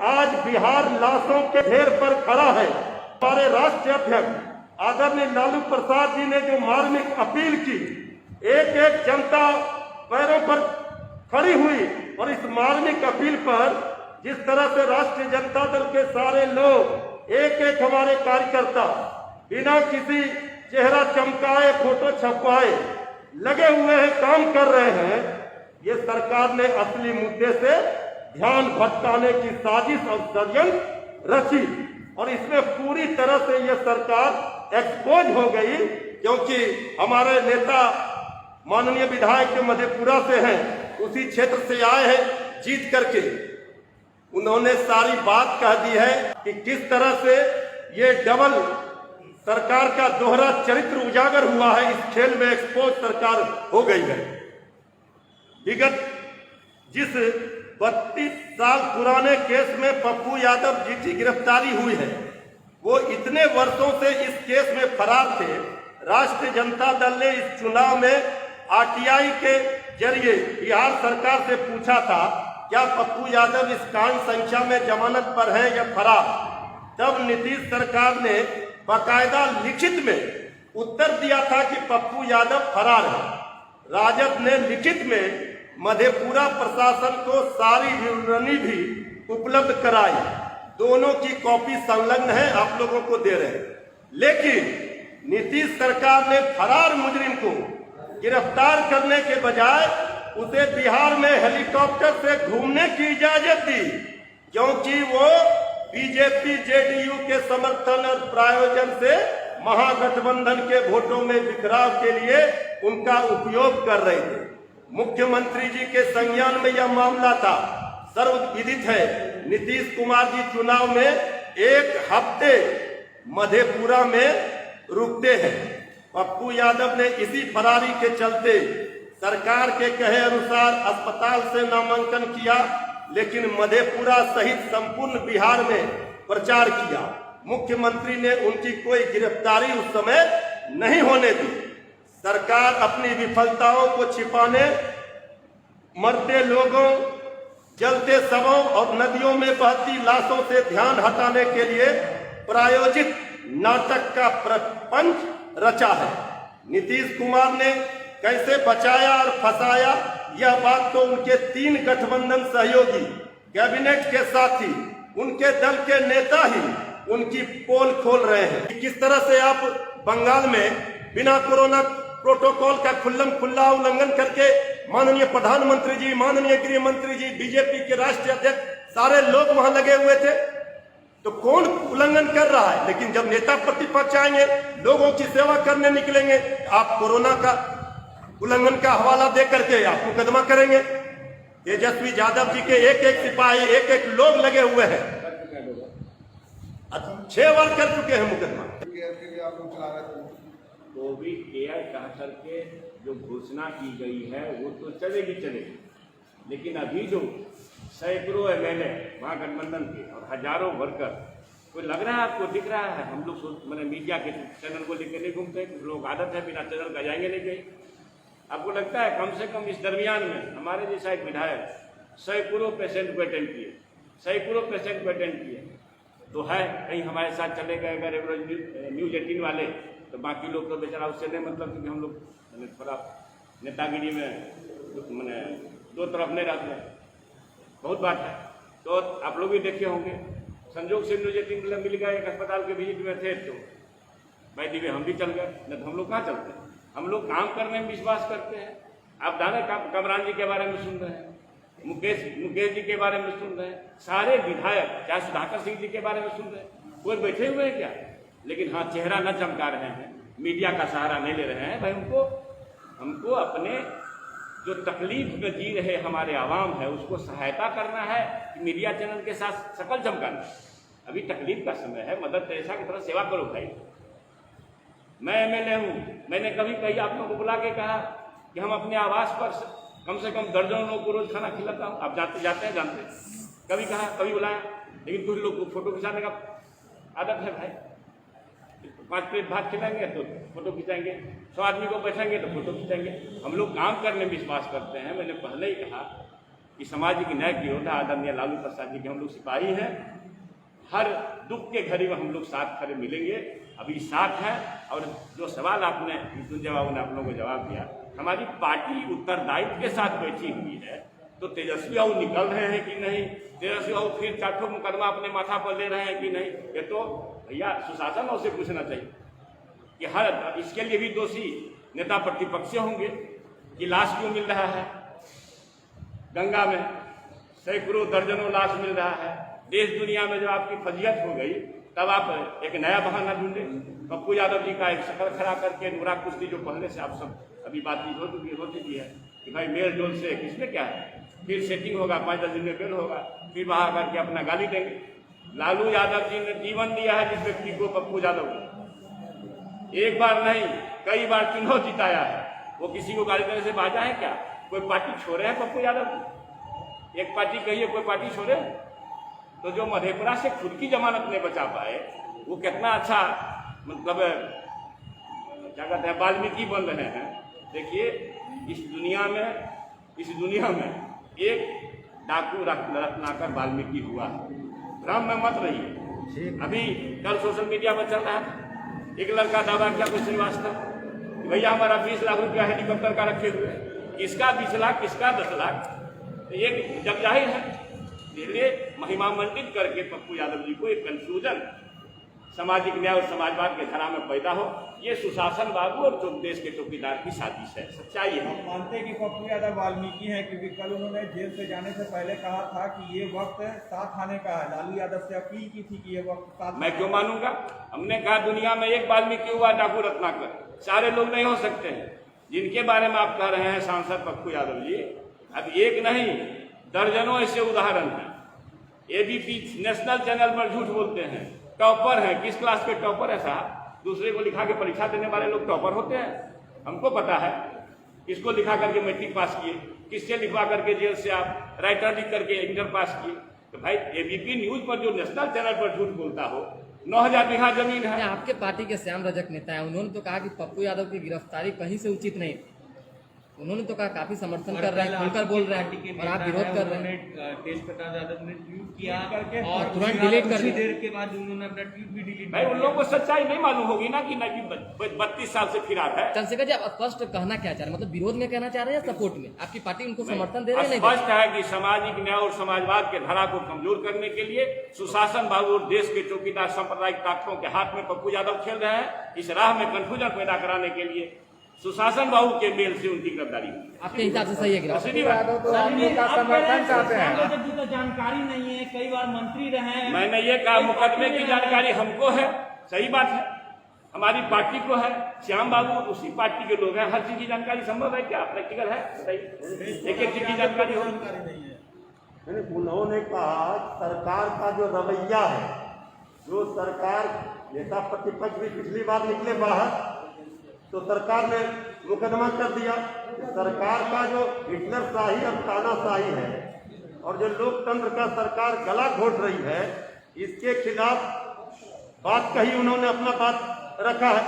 आज बिहार लाशों के ढेर पर खड़ा है। हमारे राष्ट्रीय अध्यक्ष आदरणीय लालू प्रसाद जी ने जो मार्मिक अपील की, एक एक जनता पैरों पर खड़ी हुई और इस मार्मिक अपील पर जिस तरह से राष्ट्रीय जनता दल के सारे लोग, एक एक हमारे कार्यकर्ता बिना किसी चेहरा चमकाए, फोटो छपवाए लगे हुए हैं, काम कर रहे हैं। ये सरकार ने असली मुद्दे से ध्यान भटकाने की साजिश और षड्यंत्र रची और इसमें पूरी तरह से ये सरकार एक्सपोज हो गई, क्योंकि हमारे नेता माननीय विधायक जो मधेपुरा से हैं, उसी क्षेत्र से आए हैं जीत करके। उन्होंने सारी बात कह दी है कि किस तरह से ये डबल सरकार का दोहरा चरित्र उजागर हुआ है। इस खेल में एक्सपोज सरकार हो गई है। विगत जिस 32 साल पुराने केस में पप्पू यादव जी की गिरफ्तारी हुई है, वो इतने वर्षों से इस केस में फरार थे। राष्ट्रीय जनता दल ने इस चुनाव में आरटीआई के जरिए बिहार सरकार से पूछा था, क्या पप्पू यादव इस कांड संख्या में जमानत पर है या फरार। तब नीतीश सरकार ने बाकायदा लिखित में उत्तर दिया था कि पप्पू यादव फरार है। राजद ने लिखित में मधेपुरा प्रशासन को सारी विवरणी भी उपलब्ध कराई। दोनों की कॉपी संलग्न है, आप लोगों को दे रहे हैं। लेकिन नीतीश सरकार ने फरार मुजरिम को गिरफ्तार करने के बजाय उसे बिहार में हेलीकॉप्टर से घूमने की इजाजत दी, क्योंकि वो बीजेपी जेडीयू के समर्थन और प्रायोजन से महागठबंधन के वोटों में बिखराव के लिए उनका उपयोग कर रहे थे। मुख्यमंत्री जी के संज्ञान में यह मामला था, सर्वविदित है। नीतीश कुमार जी चुनाव में एक हफ्ते मधेपुरा में रुकते हैं। पप्पू यादव ने इसी फरारी के चलते सरकार के कहे अनुसार अस्पताल से नामांकन किया, लेकिन मधेपुरा सहित संपूर्ण बिहार में प्रचार किया। मुख्यमंत्री ने उनकी कोई गिरफ्तारी उस समय नहीं होने दी। सरकार अपनी विफलताओं को छिपाने, मरते लोगों, जलते शवों और नदियों में बहती लाशों से ध्यान हटाने के लिए प्रायोजित नाटक का प्रपंच रचा है। नीतीश कुमार ने कैसे बचाया और फंसाया, यह बात तो उनके 3 गठबंधन सहयोगी, कैबिनेट के साथी, उनके दल के नेता ही उनकी पोल खोल रहे हैं। किस तरह से आप बंगाल में बिना कोरोना प्रोटोकॉल का खुल्ला उल्लंघन करके माननीय प्रधानमंत्री जी, माननीय गृह मंत्री जी, बीजेपी के राष्ट्रीय अध्यक्ष, सारे लोग वहां लगे हुए थे, तो कौन उल्लंघन कर रहा है। लेकिन जब नेता प्रतिपक्ष आएंगे, लोगों की सेवा करने निकलेंगे, आप कोरोना का उल्लंघन का हवाला दे करके आप मुकदमा करेंगे। तेजस्वी यादव जी के एक एक सिपाही, एक एक लोग लगे हुए हैं, 6 बार कर चुके हैं मुकदमा। कोविड केयर कह करके जो घोषणा की गई है वो तो चलेगी, लेकिन अभी जो सैकड़ों एमएलए महागठबंधन के और हजारों वर्कर, कोई लग रहा है आपको, दिख रहा है। हम लोग मैंने मीडिया के चैनल को लेकर नहीं घूमते, कुछ लोग आदत है बिना चैनल का जाएंगे नहीं कहीं। आपको लगता है कम से कम इस दरमियान में हमारे जैसा एक विधायक सैकड़ों पेशेंट को अटेंड किए, तो है कहीं हमारे साथ चले गए अगर न्यूज 18 वाले, तो बाकी लोग तो बेचारा उससे नहीं मतलब, क्योंकि हम लोग थोड़ा नेतागिरी में मैंने 2 तरफ नहीं रहते, बहुत बात है। तो आप लोग भी देखे होंगे, संजोग से न्यूज 18 मिल गए, एक अस्पताल के विजिट में थे, तो भाई दिवे हम भी चल गए, नहीं तो हम लोग कहाँ चलते हैं। हम लोग काम करने में विश्वास करते हैं। आप दाने कमरान जी के बारे में सुन रहे हैं, मुकेश जी के बारे में सुन रहे हैं, सारे विधायक, चाहे सुधाकर सिंह जी के बारे में सुन रहे हैं। कोई बैठे हुए हैं क्या? लेकिन हाँ, चेहरा न चमका रहे हैं, मीडिया का सहारा नहीं ले रहे हैं। भाई हमको अपने जो तकलीफ में जी रहे हमारे आवाम है, उसको सहायता करना है कि मीडिया चैनल के साथ शकल चमकाना है। अभी तकलीफ का समय है, मदर तेरेसा की तरह सेवा करो भाई। मैं एमएलए हूँ, मैंने कभी कहीं आप लोगों को बुला के कहा कि हम अपने आवास पर कम से कम दर्जनों लोग को रोज खाना खिलाता हूँ। आप जाते हैं जानते हैं, कभी कहा, कभी बुलाया, लेकिन कुछ लोग को फोटो खिंचाने का आदत है भाई। 5 प्लेट भात खिलाएंगे तो फोटो खिंचाएंगे, 100 आदमी को बैठेंगे तो फोटो खिंचाएंगे। हम लोग काम करने में विश्वास करते हैं। मैंने पहले ही कहा कि सामाजिक न्याय के योद्धा आदरणीय लालू प्रसाद जी के हम लोग सिपाही हैं। हर दुख के घड़ी में हम लोग साथ खड़े मिलेंगे, अभी साथ है। और जो सवाल आपने मृत्युंजय बाबू ने आप लोगों को जवाब दिया, हमारी पार्टी उत्तरदायित्व के साथ बैठी हुई है, तो तेजस्वी बाबू निकल रहे हैं कि नहीं, तेजस्वी बाबू फिर चाठों मुकदमा अपने माथा पर ले रहे हैं कि नहीं, ये तो भैया सुशासन बाबू से पूछना चाहिए कि हर इसके लिए भी दोषी नेता प्रतिपक्ष होंगे कि लाश क्यों मिल रहा है गंगा में, सैकड़ों दर्जनों लाश मिल रहा है। देश दुनिया में जब आपकी फजीयत हो गई तब आप एक नया बहाना ढूंढे। पप्पू यादव जी का एक शक्ल खड़ा करके नूरा कुश्ती जो पहले से आप सब अभी बातचीत हो चुकी है कि भाई मेल जोल से किसमें क्या है, फिर सेटिंग होगा, 5-10 दिन में बेल होगा, फिर वहां करके अपना गाली देंगे। लालू यादव जी ने जीवन दिया है जिस व्यक्ति को, पप्पू यादव को एक बार नहीं कई बार चुनाव जिताया है, वो किसी को गाली देने से बाजा है क्या? कोई पार्टी छोड़े हैं पप्पू यादव? एक पार्टी कहिए कोई पार्टी छोड़े? तो जो मधेपुरा से खुद की जमानत नहीं बचा पाए वो कितना अच्छा मतलब क्या कहते हैं वाल्मीकि बन रहे हैं। देखिए इस दुनिया में एक डाकू रत्नाकर वाल्मीकि हुआ, भ्रम में मत रहिए। अभी कल सोशल मीडिया पर चल रहा था, एक लड़का दावा किया कोई श्रीवास्तव, भैया हमारा 20 लाख रुपया हेलीकॉप्टर का रखे हुए, किसका 20 लाख किसका 10 लाख, तो ये जग जाहिर है। इसलिए महिमा मंडित करके पप्पू यादव जी को एक कंफ्यूजन सामाजिक न्याय और समाजवाद के धारा में पैदा हो, ये सुशासन बाबू और देश के चौकीदार की साजिश है, सच्चाई है। हम मानते हैं कि पप्पू यादव वाल्मीकि हैं, क्योंकि कल उन्होंने जेल से जाने से पहले कहा था कि ये वक्त साथ आने का है। लालू यादव से अपील की थी कि ये वक्त साथ। मैं क्यों मानूंगा? हमने कहा दुनिया में एक वाल्मीकि हुआ डाकू रत्नाकर, सारे लोग नहीं हो सकते हैं। जिनके बारे में आप कह रहे हैं सांसद पप्पू यादव जी, अब एक नहीं दर्जनों ऐसे उदाहरण हैं। एबीपी नेशनल चैनल पर झूठ बोलते हैं, टॉपर है, किस क्लास के टॉपर है साहब? दूसरे को लिखा के परीक्षा देने वाले लोग टॉपर होते हैं, हमको पता है। किसको लिखा करके मैट्रिक पास किए, किससे लिखवा करके जेल से आप राइटर लिख करके इंटर पास किए? तो भाई एबीपी न्यूज पर जो नेशनल चैनल पर झूठ बोलता हो, 9000 बीघा जमीन है। आपके पार्टी के श्याम रजक नेता है, उन्होंने तो कहा कि पप्पू यादव की गिरफ्तारी कहीं से उचित नहीं। उन्होंने तो कहा काफी समर्थन कर रहे हैं, खुलकर बोल रहे हैं, और आप विरोध कर रहे हैं। तेज प्रताप यादव ने ट्वीट किया और तुरंत डिलीट कर दिया। देर के बाद उन्होंने अपना ट्वीट भी डिलीट भाई उन लोगों को सच्चाई नहीं मालूम होगी ना कि 32 साल से फिरार है। चंद्रशेखर जी आप स्पष्ट कहना क्या चाह रहे हैं, मतलब विरोध में कहना चाह रहे हैं या सपोर्ट में? आपकी पार्टी उनको समर्थन दे रही है? स्पष्ट है कि सामाजिक न्याय और समाजवाद के धारा को कमजोर करने के लिए सुशासन बाबू और देश के चौकीदार सांप्रदायिक ताकतों के हाथ में पप्पू यादव खेल रहे हैं। इस राह में कंफ्यूजन पैदा कराने के लिए सुशासन बाबू के मेल से उनकी गिरफ्तारी हुई। आपके हिसाब से सही है गिरफ्तारी? तो जानकारी नहीं है, कई बार मंत्री रहे हैं। मैंने ये कहा मुकदमे की जानकारी हमको है, सही बात है, हमारी पार्टी को है, श्याम बाबू उसी पार्टी के लोग हैं, हर चीज की जानकारी संभव है क्या? प्रैक्टिकल है? सही एक चीज की जानकारी हो। उन्होंने कहा सरकार का जो रवैया है, जो सरकार नेता प्रतिपक्ष भी पिछली बार निकले बाहर तो सरकार ने मुकदमा कर दिया। सरकार का जो हिटलरशाही और तानाशाही है और जो लोकतंत्र का सरकार गला घोट रही है, इसके खिलाफ बात कही, उन्होंने अपना बात रखा है।